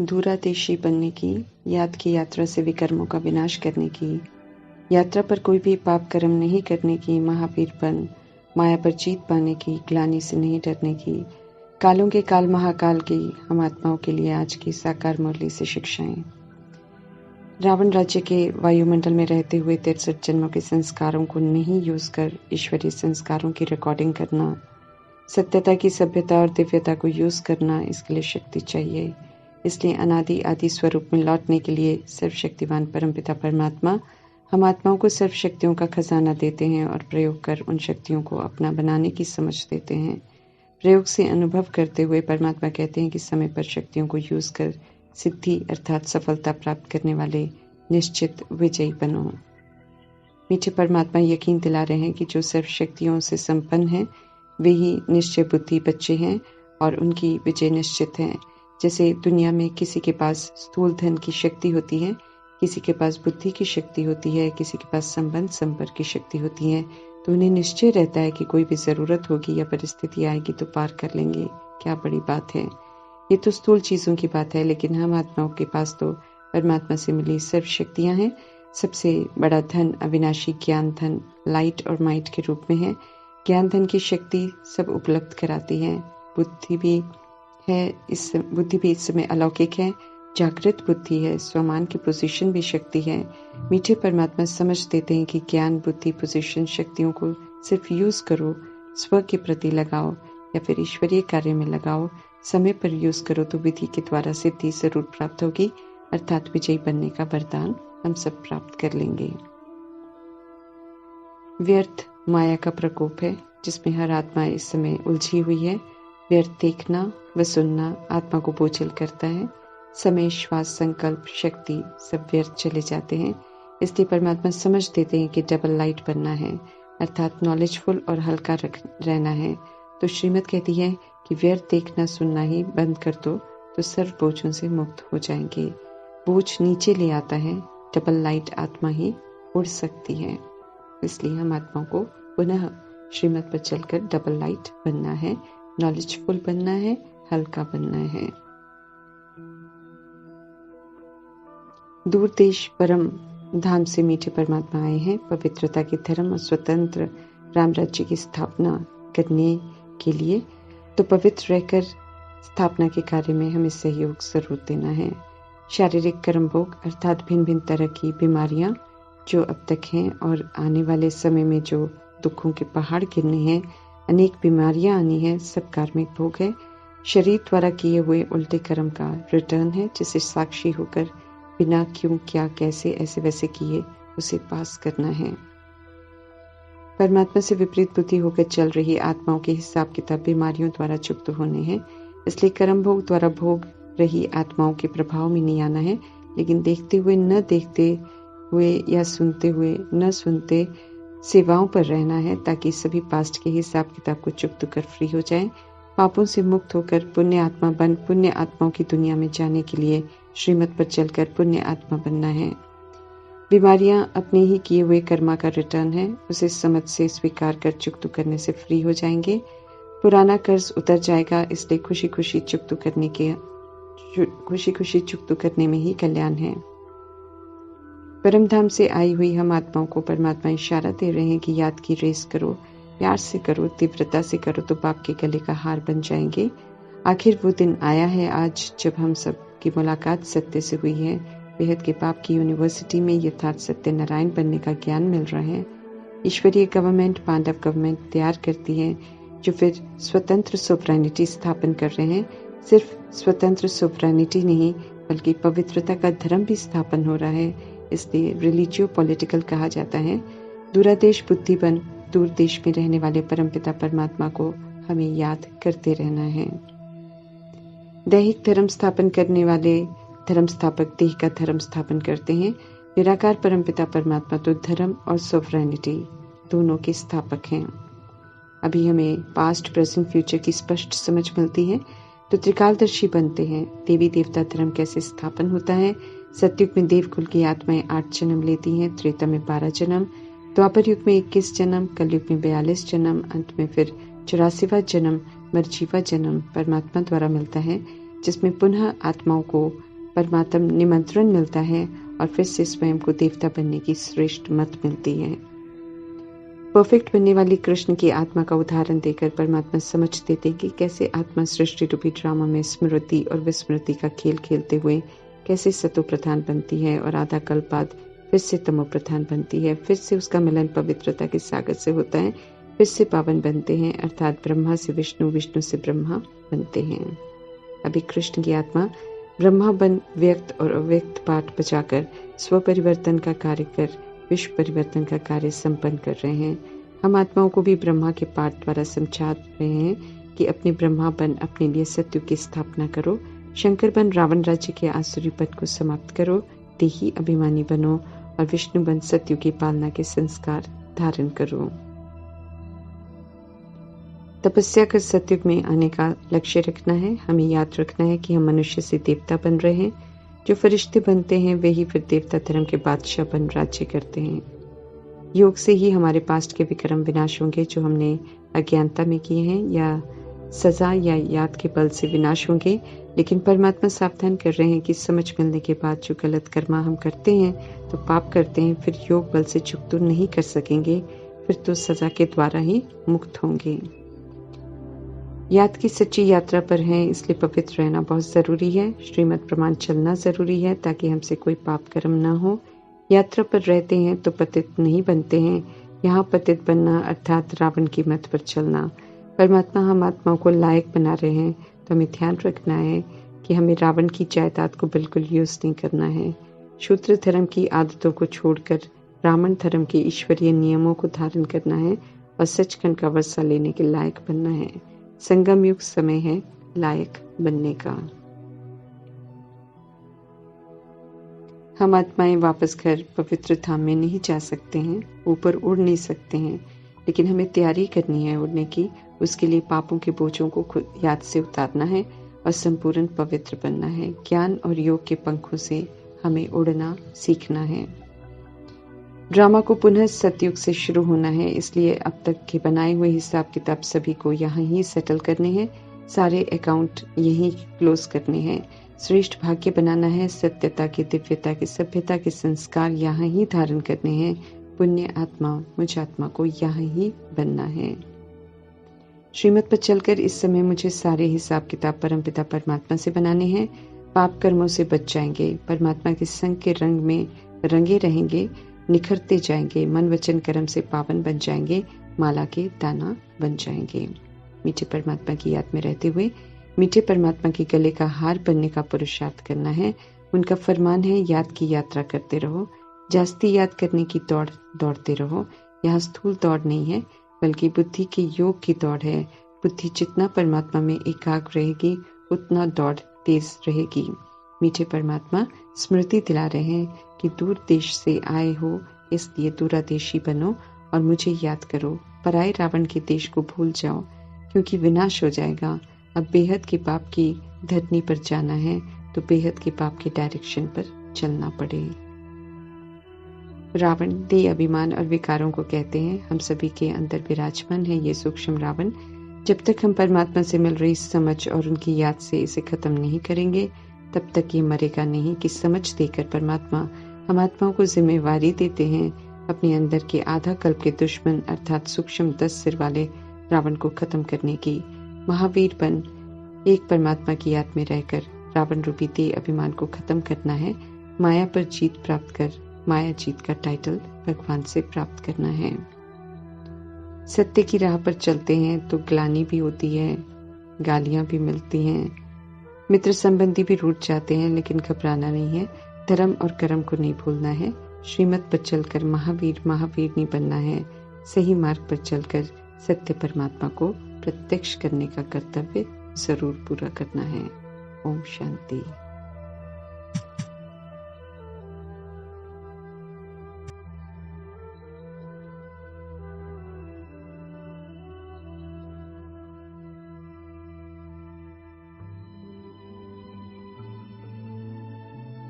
दूरादेशी बनने की, याद की यात्रा से विकर्मों का विनाश करने की, यात्रा पर कोई भी पाप कर्म नहीं करने की, महावीर बन माया पर जीत पाने की, ग्लानि से नहीं डरने की, कालों के काल महाकाल की हम आत्माओं के लिए आज की साकार मुरली से शिक्षाएं। रावण राज्य के वायुमंडल में रहते हुए 63 जन्मों के संस्कारों को नहीं यूज कर ईश्वरीय संस्कारों की रिकॉर्डिंग करना, सत्यता की सभ्यता और दिव्यता को यूज करना, इसके लिए शक्ति चाहिए। इसलिए अनादि आदि स्वरूप में लौटने के लिए सर्वशक्तिवान परमपिता परमात्मा हम आत्माओं को सर्व शक्तियों का खजाना देते हैं और प्रयोग कर उन शक्तियों को अपना बनाने की समझ देते हैं। प्रयोग से अनुभव करते हुए परमात्मा कहते हैं कि समय पर शक्तियों को यूज कर सिद्धि अर्थात सफलता प्राप्त करने वाले निश्चित विजयी बनो। मीठे परमात्मा यकीन दिला रहे हैं कि जो सर्व शक्तियों से संपन्न हैं वे ही निश्चय बुद्धि बच्चे हैं और उनकी विजय निश्चित है। जैसे दुनिया में किसी के पास स्थूल धन की शक्ति होती है, किसी के पास बुद्धि की शक्ति होती है, किसी के पास संबंध संपर्क की शक्ति होती है, तो उन्हें निश्चय रहता है कि कोई भी जरूरत होगी या परिस्थिति आएगी तो पार कर लेंगे। क्या बड़ी बात है। ये तो स्थूल चीजों की बात है, लेकिन हम आत्माओं के पास तो परमात्मा से मिली सर्व शक्तियां हैं। सबसे बड़ा धन अविनाशी ज्ञान धन लाइट और माइट के रूप में है। ज्ञान धन की शक्ति सब उपलब्ध कराती है। बुद्धि भी इस समय अलौकिक है, जागृत बुद्धि है, स्वमान की पोजीशन भी शक्ति है। मीठे परमात्मा समझ देते हैं कि ज्ञान बुद्धि पोजीशन शक्तियों को सिर्फ यूज करो, स्व के प्रति लगाओ या फिर ईश्वरीय कार्य में लगाओ, समय पर यूज करो तो विधि के द्वारा सिद्धि जरूर प्राप्त होगी, अर्थात विजयी बनने का वरदान हम सब प्राप्त कर लेंगे। व्यर्थ माया का प्रकोप है जिसमें हर आत्मा इस समय उलझी हुई है। व्यर्थ देखना व सुनना आत्मा को बोझिल करता है। समय श्वास संकल्प शक्ति सब व्यर्थ चले जाते हैं। इसलिए परमात्मा समझ देते हैं कि डबल लाइट बनना है, अर्थात नॉलेजफुल और हल्का रहना है। तो श्रीमद् कहती है कि व्यर्थ देखना सुनना ही बंद कर दो तो सर्व बोझों से मुक्त हो जाएंगे। बोझ नीचे ले आता है, डबल लाइट आत्मा ही उड़ सकती है। इसलिए हम आत्माओं को पुनः श्रीमद् पर चलकर डबल लाइट बनना है, नॉलेजफुल बनना है, हल्का बनना है। दूर देश परम धाम से मीठे परमात्मा आए हैं पवित्रता के धर्म और स्वतंत्र राम राज्य की स्थापना करने के लिए। तो पवित्र रहकर स्थापना के कार्य में हमें सहयोग जरूर देना है। शारीरिक कर्म भोग अर्थात भिन्न भिन्न तरह की बीमारियां जो अब तक हैं और आने वाले समय में जो दुखों के पहाड़ गिरने हैं, अनेक बीमारियां आनी है, सब कार्मिक भोग है। शरीर द्वारा किए हुए उल्टे कर्म का रिटर्न है, जिसे साक्षी होकर बिना क्यों क्या कैसे ऐसे वैसे किए उसे पास करना है। परमात्मा से विपरीत बुद्धि होकर चल रही आत्माओं के हिसाब किताब बीमारियों द्वारा चुक्त होने हैं। इसलिए कर्म भोग द्वारा भोग रही आत्माओं के प्रभाव में नहीं आना है, लेकिन देखते हुए न देखते हुए या सुनते हुए न सुनते सेवाओं पर रहना है, ताकि सभी पास्ट के हिसाब किताब को चुक्त कर फ्री हो जाएं। पापों से मुक्त होकर पुण्य आत्मा बन पुण्य आत्माओं की दुनिया में जाने के लिए श्रीमत पर चलकर पुण्य आत्मा बनना है। बीमारियां अपने ही किए हुए कर्मा का रिटर्न है, उसे समझ से स्वीकार कर चुक्त करने से फ्री हो जाएंगे। पुराना कर्ज उतर जाएगा, इसलिए खुशी खुशी चुक्त करने में ही कल्याण है। परम धाम से आई हुई हम आत्माओं को परमात्मा इशारा दे रहे हैं कि याद की रेस करो, प्यार से करो, तीव्रता से करो तो पाप के गले का हार बन जाएंगे। आखिर वो दिन आया है आज जब हम सब की मुलाकात सत्य से हुई है। बेहद के पाप की यूनिवर्सिटी में यथार्थ सत्य नारायण बनने का ज्ञान मिल रहा है। ईश्वरीय गवर्नमेंट पांडव गवर्नमेंट तैयार करती है, जो फिर स्वतंत्र सोवरेनिटी स्थापन कर रहे हैं। सिर्फ स्वतंत्र सोवरेनिटी नहीं बल्कि पवित्रता का धर्म भी स्थापन हो रहा है। इसलिए रिलीजियो पॉलिटिकल कहा जाता है। दूरादेश बुद्धि बन दूर देश में रहने वाले परमपिता परमात्मा को हमें याद करते रहना है। दैहिक धर्म स्थापन करने वाले धर्म स्थापक देह का धर्म स्थापन करते हैं। निराकार परमपिता परमात्मा तो धर्म और सोवरेनिटी दोनों के स्थापक हैं। अभी हमें पास्ट प्रेजेंट फ्यूचर की स्पष्ट समझ मिलती है तो त्रिकालदर्शी बनते हैं। देवी देवता धर्म कैसे स्थापन होता है। सतयुग में देवकुल की आत्माएं 8 जन्म लेती हैं, त्रेता में 12 जन्म, द्वापर युग में 21 जन्म, कलयुग में 42 जन्म, अंत में फिर 84वां जन्म मरजीवा जन्म परमात्मा द्वारा मिलता है, जिसमें पुनः आत्माओं को परमात्मा निमंत्रण मिलता है और फिर से स्वयं को देवता बनने की श्रेष्ठ मत मिलती है। परफेक्ट बनने वाली कृष्ण की आत्मा का उदाहरण देकर परमात्मा समझ देते कि कैसे आत्मा सृष्टि रूपी ड्रामा में स्मृति और विस्मृति का खेल खेलते हुए कैसे सतो प्रधान बनती है और आधा कल्प बाद फिर से तमो प्रधान बनती है, फिर से उसका मिलन पवित्रता के सागर से होता है, फिर से पावन बनते हैं, अर्थात ब्रह्मा से विष्णु, विष्णु से ब्रह्मा बनते हैं। अभी कृष्ण की आत्मा ब्रह्मा बन व्यक्त और अव्यक्त पाठ बजाकर स्व परिवर्तन का कार्य कर विश्व परिवर्तन का कार्य संपन्न कर रहे हैं। हम आत्माओं को भी ब्रह्मा के पाठ द्वारा समझा रहे हैं कि अपने ब्रह्मा बन अपने लिए सत्युग की स्थापना करो, शंकर बन रावण राज्य के आसुरी पद को समाप्त करो, देही अभिमानी बनो और विष्णु बन सत्युग की पालना के संस्कार धारण करो। तपस्या कर सत्युग में आने का लक्ष्य रखना है। हमें याद रखना है कि हम मनुष्य से देवता बन रहे हैं। जो फरिश्ते बनते हैं वे ही फिर देवता धर्म के बादशाह बन राज्य करते हैं। योग से ही हमारे पास्ट के विक्रम विनाश होंगे जो हमने अज्ञानता में किए हैं, या सजा या याद के बल से विनाश होंगे। लेकिन परमात्मा सावधान कर रहे हैं कि समझ मिलने के बाद जो गलत कर्मा हम करते हैं तो पाप करते हैं, फिर योग बल से चुप तो नहीं कर सकेंगे, फिर तो सजा के द्वारा ही मुक्त होंगे। याद की सच्ची यात्रा पर हैं, इसलिए पवित्र रहना बहुत जरूरी है। श्रीमद् प्रमाण चलना जरूरी है ताकि हमसे कोई पाप कर्म ना हो। यात्रा पर रहते हैं तो पतित नहीं बनते हैं। यहाँ पतित बनना अर्थात रावण की मत पर चलना। परमात्मा हम आत्माओं को लायक बना रहे हैं तो हमें ध्यान रखना है कि हमें रावण की जायदाद को बिल्कुल यूज नहीं करना है। शूद्र धर्म की आदतों को छोड़कर ब्राह्मण धर्म के ईश्वरीय नियमों को धारण करना है और सचखंड का वर्षा लेने के लायक बनना है। संगम युग समय है लायक बनने का। हम आत्माएं वापस घर पवित्र धाम में नहीं जा सकते हैं, ऊपर उड़ नहीं सकते हैं, लेकिन हमें तैयारी करनी है उड़ने की। उसके लिए पापों के बोझों को खुद याद से उतारना है और संपूर्ण पवित्र बनना है। ज्ञान और योग के पंखों से हमें उड़ना सीखना है। ड्रामा को पुनः सतयुग से शुरू होना है, इसलिए अब तक के बनाए हुए हिसाब किताब सभी को यहाँ ही सेटल करने हैं। सारे अकाउंट यहीं क्लोज करने हैं। श्रेष्ठ भाग्य बनाना है। सत्यता की, दिव्यता की, सभ्यता के संस्कार यहाँ ही धारण करने हैं। पुण्य आत्मा, मुझ आत्मा को यहाँ ही बनना है। श्रीमत पर चलकर इस समय मुझे सारे हिसाब किताब परमपिता परमात्मा से बनाने हैं। पाप कर्मों से बच जाएंगे, परमात्मा के संग के रंग में रंगे रहेंगे, निखरते जाएंगे, मन वचन कर्म से पावन बन जाएंगे, माला के दाना बन जाएंगे। मीठे परमात्मा की याद में रहते हुए मीठे परमात्मा के गले का हार बनने का पुरुषार्थ करना है। उनका फरमान है, याद की यात्रा करते रहो, जास्ती याद करने की दौड़ दौड़ते रहो। यहाँ स्थूल दौड़ नहीं है बल्कि बुद्धि के योग की दौड़ है। बुद्धि जितना परमात्मा में एकाग्र रहेगी उतना दौड़ तेज रहेगी। मीठे परमात्मा स्मृति दिला रहे हैं कि दूर देश से आए हो, इसलिए दूरादेशी बनो और मुझे याद करो। पराए रावण के देश को भूल जाओ क्योंकि विनाश हो जाएगा। अब बेहद के पाप की धरनी पर जाना है तो बेहद के पाप के डायरेक्शन पर चलना पड़े। रावण देह, अभिमान और विकारों को कहते हैं। हम सभी के अंदर विराजमान है ये सूक्ष्म रावण। जब तक हम परमात्मा से मिल रही समझ और उनकी याद से इसे खत्म नहीं करेंगे तब तक ये मरेगा नहीं। कि समझ देकर परमात्मा हम आत्माओं को जिम्मेवारी देते हैं अपने अंदर के आधा कल्प के दुश्मन अर्थात सूक्ष्म 10 सिर वाले रावण को खत्म करने की। महावीर बन एक परमात्मा की याद में रहकर रावण रूपी देह अभिमान को खत्म करना है। माया पर जीत प्राप्त कर माया जीत का टाइटल भगवान से प्राप्त करना है। सत्य की राह पर चलते हैं तो ग्लानि भी होती है, गालियां भी मिलती हैं, मित्र संबंधी भी रूठ जाते हैं, लेकिन घबराना नहीं है। धर्म और कर्म को नहीं भूलना है। श्रीमत पर चलकर महावीर महावीर नहीं बनना है। सही मार्ग पर चलकर सत्य परमात्मा को प्रत्यक्ष करने का कर्तव्य जरूर पूरा करना है। ओम शांति।